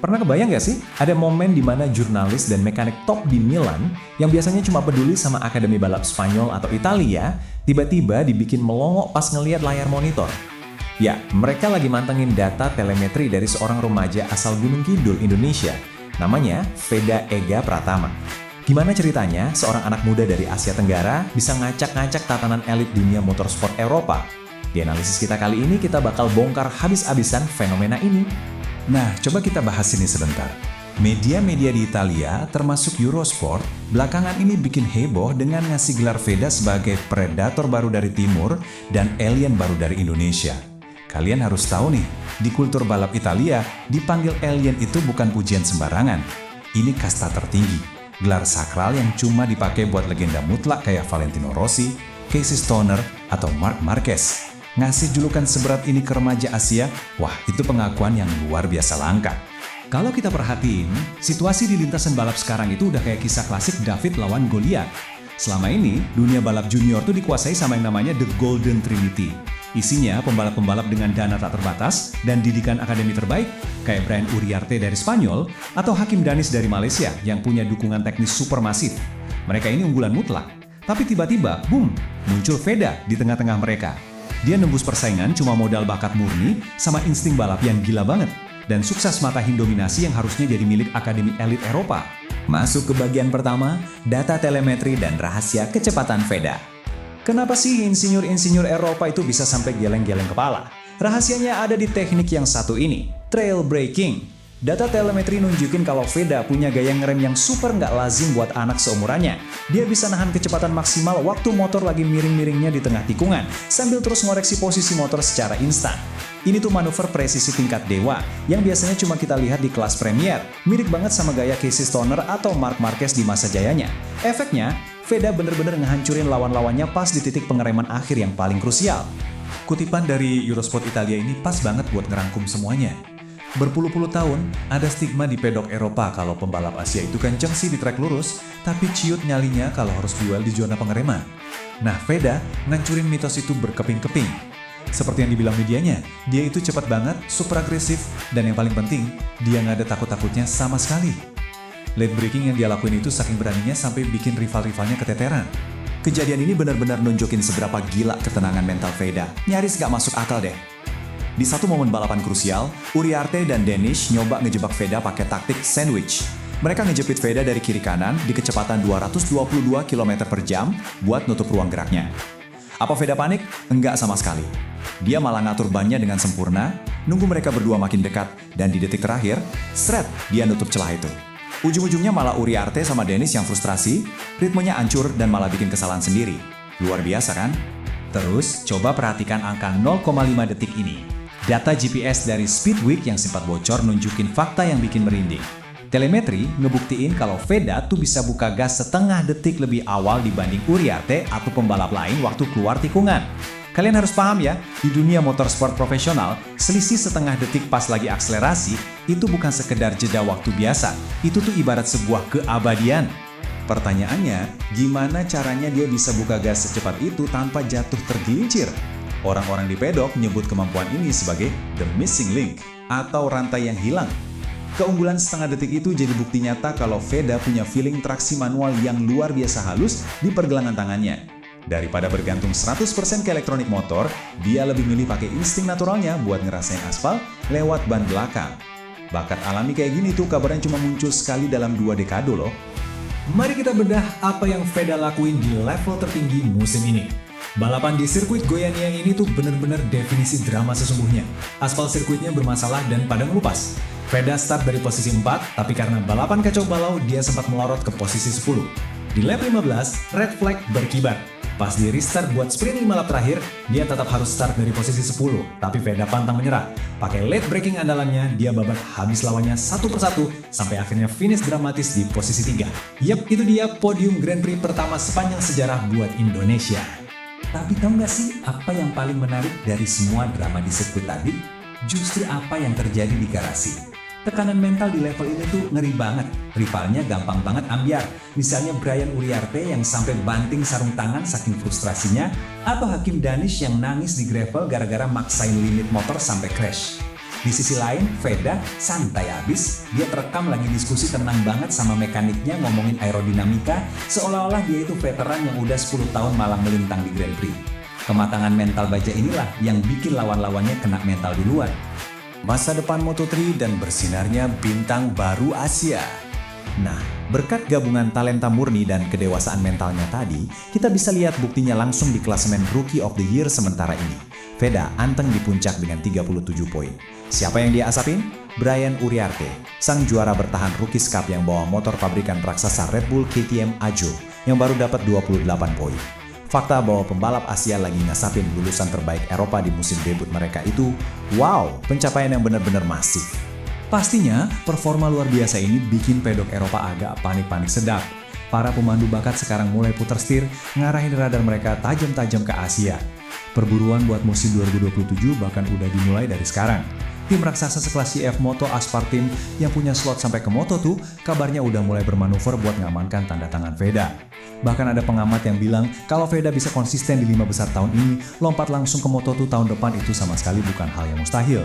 Pernah kebayang nggak sih, ada momen di mana jurnalis dan mekanik top di Milan yang biasanya cuma peduli sama akademi balap Spanyol atau Italia, tiba-tiba dibikin melongo pas ngelihat layar monitor? Ya, mereka lagi mantengin data telemetri dari seorang remaja asal Gunung Kidul, Indonesia. Namanya Veda Ega Pratama. Gimana ceritanya seorang anak muda dari Asia Tenggara bisa ngacak-ngacak tatanan elit dunia motorsport Eropa? Di analisis kita kali ini kita bakal bongkar habis-habisan fenomena ini. Nah, coba kita bahas ini sebentar. Media-media di Italia, termasuk Eurosport, belakangan ini bikin heboh dengan ngasih gelar Veda sebagai predator baru dari timur dan alien baru dari Indonesia. Kalian harus tahu nih, di kultur balap Italia, dipanggil alien itu bukan pujian sembarangan. Ini kasta tertinggi, gelar sakral yang cuma dipakai buat legenda mutlak kayak Valentino Rossi, Casey Stoner, atau Marc Marquez. Ngasih julukan seberat ini ke remaja Asia, wah itu pengakuan yang luar biasa langka. Kalau kita perhatiin, situasi di lintasan balap sekarang itu udah kayak kisah klasik David lawan Goliath. Selama ini, dunia balap junior tuh dikuasai sama yang namanya The Golden Trinity. Isinya pembalap-pembalap dengan dana tak terbatas dan didikan akademi terbaik, kayak Brian Uriarte dari Spanyol, atau Hakim Danis dari Malaysia yang punya dukungan teknis super masif. Mereka ini unggulan mutlak. Tapi tiba-tiba, boom, muncul Veda di tengah-tengah mereka. Dia nembus persaingan cuma modal bakat murni sama insting balap yang gila banget. Dan sukses matahin dominasi yang harusnya jadi milik akademi elit Eropa. Masuk ke bagian pertama, data telemetri dan rahasia kecepatan Veda. Kenapa sih insinyur-insinyur Eropa itu bisa sampai geleng-geleng kepala? Rahasianya ada di teknik yang satu ini, trail braking. Data telemetri nunjukin kalau Veda punya gaya ngerem yang super nggak lazim buat anak seumurannya. Dia bisa nahan kecepatan maksimal waktu motor lagi miring-miringnya di tengah tikungan, sambil terus ngoreksi posisi motor secara instan. Ini tuh manuver presisi tingkat dewa, yang biasanya cuma kita lihat di kelas Premier, mirip banget sama gaya Casey Stoner atau Marc Marquez di masa jayanya. Efeknya, Veda bener-bener ngehancurin lawan-lawannya pas di titik pengereman akhir yang paling krusial. Kutipan dari Eurosport Italia ini pas banget buat ngerangkum semuanya. Berpuluh-puluh tahun, ada stigma di pedok Eropa kalau pembalap Asia itu kenceng sih di trek lurus, tapi ciut nyalinya kalau harus duel di zona pengereman. Nah, Veda ngancurin mitos itu berkeping-keping. Seperti yang dibilang medianya, dia itu cepat banget, super agresif, dan yang paling penting, dia nggak ada takut-takutnya sama sekali. Late braking yang dia lakuin itu saking beraninya sampai bikin rival-rivalnya keteteran. Kejadian ini benar-benar nunjukin seberapa gila ketenangan mental Veda. Nyaris gak masuk akal deh. Di satu momen balapan krusial, Uriarte dan Danish nyoba ngejebak Veda pakai taktik sandwich. Mereka ngejepit Veda dari kiri kanan di kecepatan 222 km per jam buat nutup ruang geraknya. Apa Veda panik? Enggak sama sekali. Dia malah ngatur bannya dengan sempurna, nunggu mereka berdua makin dekat, dan di detik terakhir, sret, dia nutup celah itu. Ujung-ujungnya malah Uriarte sama Danish yang frustrasi, ritmenya hancur dan malah bikin kesalahan sendiri. Luar biasa kan? Terus, coba perhatikan angka 0,5 detik ini. Data GPS dari Speedweek yang sempat bocor nunjukin fakta yang bikin merinding. Telemetri ngebuktiin kalau Veda tuh bisa buka gas setengah detik lebih awal dibanding Uriarte atau pembalap lain waktu keluar tikungan. Kalian harus paham ya, di dunia motorsport profesional, selisih setengah detik pas lagi akselerasi itu bukan sekedar jeda waktu biasa, itu tuh ibarat sebuah keabadian. Pertanyaannya, gimana caranya dia bisa buka gas secepat itu tanpa jatuh tergelincir? Orang-orang di pedok menyebut kemampuan ini sebagai the missing link atau rantai yang hilang. Keunggulan setengah detik itu jadi bukti nyata kalau Veda punya feeling traksi manual yang luar biasa halus di pergelangan tangannya. Daripada bergantung 100% ke elektronik motor, dia lebih milih pakai insting naturalnya buat ngerasain aspal lewat ban belakang. Bakat alami kayak gini tuh kabarnya cuma muncul sekali dalam 2 dekade loh. Mari kita bedah apa yang Veda lakuin di level tertinggi musim ini. Balapan di sirkuit Goiânia ini tuh bener-bener definisi drama sesungguhnya. Aspal sirkuitnya bermasalah dan pada ngelupas. Veda start dari posisi 4, tapi karena balapan kacau balau, dia sempat melorot ke posisi 10. Di lap 15, red flag berkibar. Pas di restart buat sprint 5 lap terakhir, dia tetap harus start dari posisi 10, tapi Veda pantang menyerah. Pakai late braking andalannya, dia babat habis lawannya satu persatu, sampai akhirnya finish dramatis di posisi 3. Yap, itu dia podium Grand Prix pertama sepanjang sejarah buat Indonesia. Tapi tahu nggak sih apa yang paling menarik dari semua drama di sirkuit tadi? Justru apa yang terjadi di garasi. Tekanan mental di level ini tuh ngeri banget. Rivalnya gampang banget ambiar. Misalnya Brian Uriarte yang sampai banting sarung tangan saking frustrasinya, atau Hakim Danis yang nangis di gravel gara-gara maksain limit motor sampai crash. Di sisi lain, Veda santai abis. Dia terekam lagi diskusi tenang banget sama mekaniknya ngomongin aerodinamika, seolah-olah dia itu veteran yang udah 10 tahun malang melintang di Grand Prix. Kematangan mental baja inilah yang bikin lawan-lawannya kena mental duluan. Masa depan Moto3 dan bersinarnya bintang baru Asia. Nah, berkat gabungan talenta murni dan kedewasaan mentalnya tadi, kita bisa lihat buktinya langsung di klasemen Rookie of the Year sementara ini. Veda anteng di puncak dengan 37 poin. Siapa yang dia asapin? Brian Uriarte, sang juara bertahan Rookies Cup yang bawa motor pabrikan raksasa Red Bull KTM Ajo yang baru dapat 28 poin. Fakta bahwa pembalap Asia lagi ngasapin lulusan terbaik Eropa di musim debut mereka itu, wow, pencapaian yang benar-benar masif. Pastinya, performa luar biasa ini bikin pedok Eropa agak panik-panik sedap. Para pemandu bakat sekarang mulai putar setir, ngarahin radar mereka tajam-tajam ke Asia. Perburuan buat musim 2027 bahkan udah dimulai dari sekarang. Tim raksasa sekelas CF Moto Aspar Team yang punya slot sampai ke Moto2 kabarnya udah mulai bermanuver buat mengamankan tanda tangan Veda. Bahkan ada pengamat yang bilang kalau Veda bisa konsisten di 5 besar tahun ini, lompat langsung ke Moto2 tahun depan itu sama sekali bukan hal yang mustahil.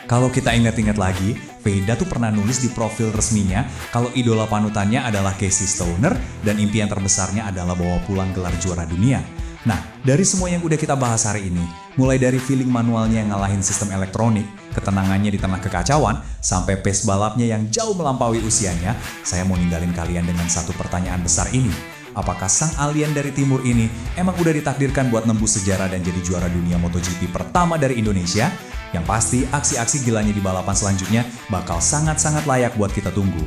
Kalau kita ingat-ingat lagi, Veda tuh pernah nulis di profil resminya kalau idola panutannya adalah Casey Stoner dan impian terbesarnya adalah bawa pulang gelar juara dunia. Nah, dari semua yang udah kita bahas hari ini, mulai dari feeling manualnya yang ngalahin sistem elektronik, ketenangannya di tengah kekacauan, sampai pace balapnya yang jauh melampaui usianya, saya mau ninggalin kalian dengan satu pertanyaan besar ini. Apakah sang alien dari timur ini emang udah ditakdirkan buat nembus sejarah dan jadi juara dunia MotoGP pertama dari Indonesia? Yang pasti, aksi-aksi gilanya di balapan selanjutnya bakal sangat-sangat layak buat kita tunggu.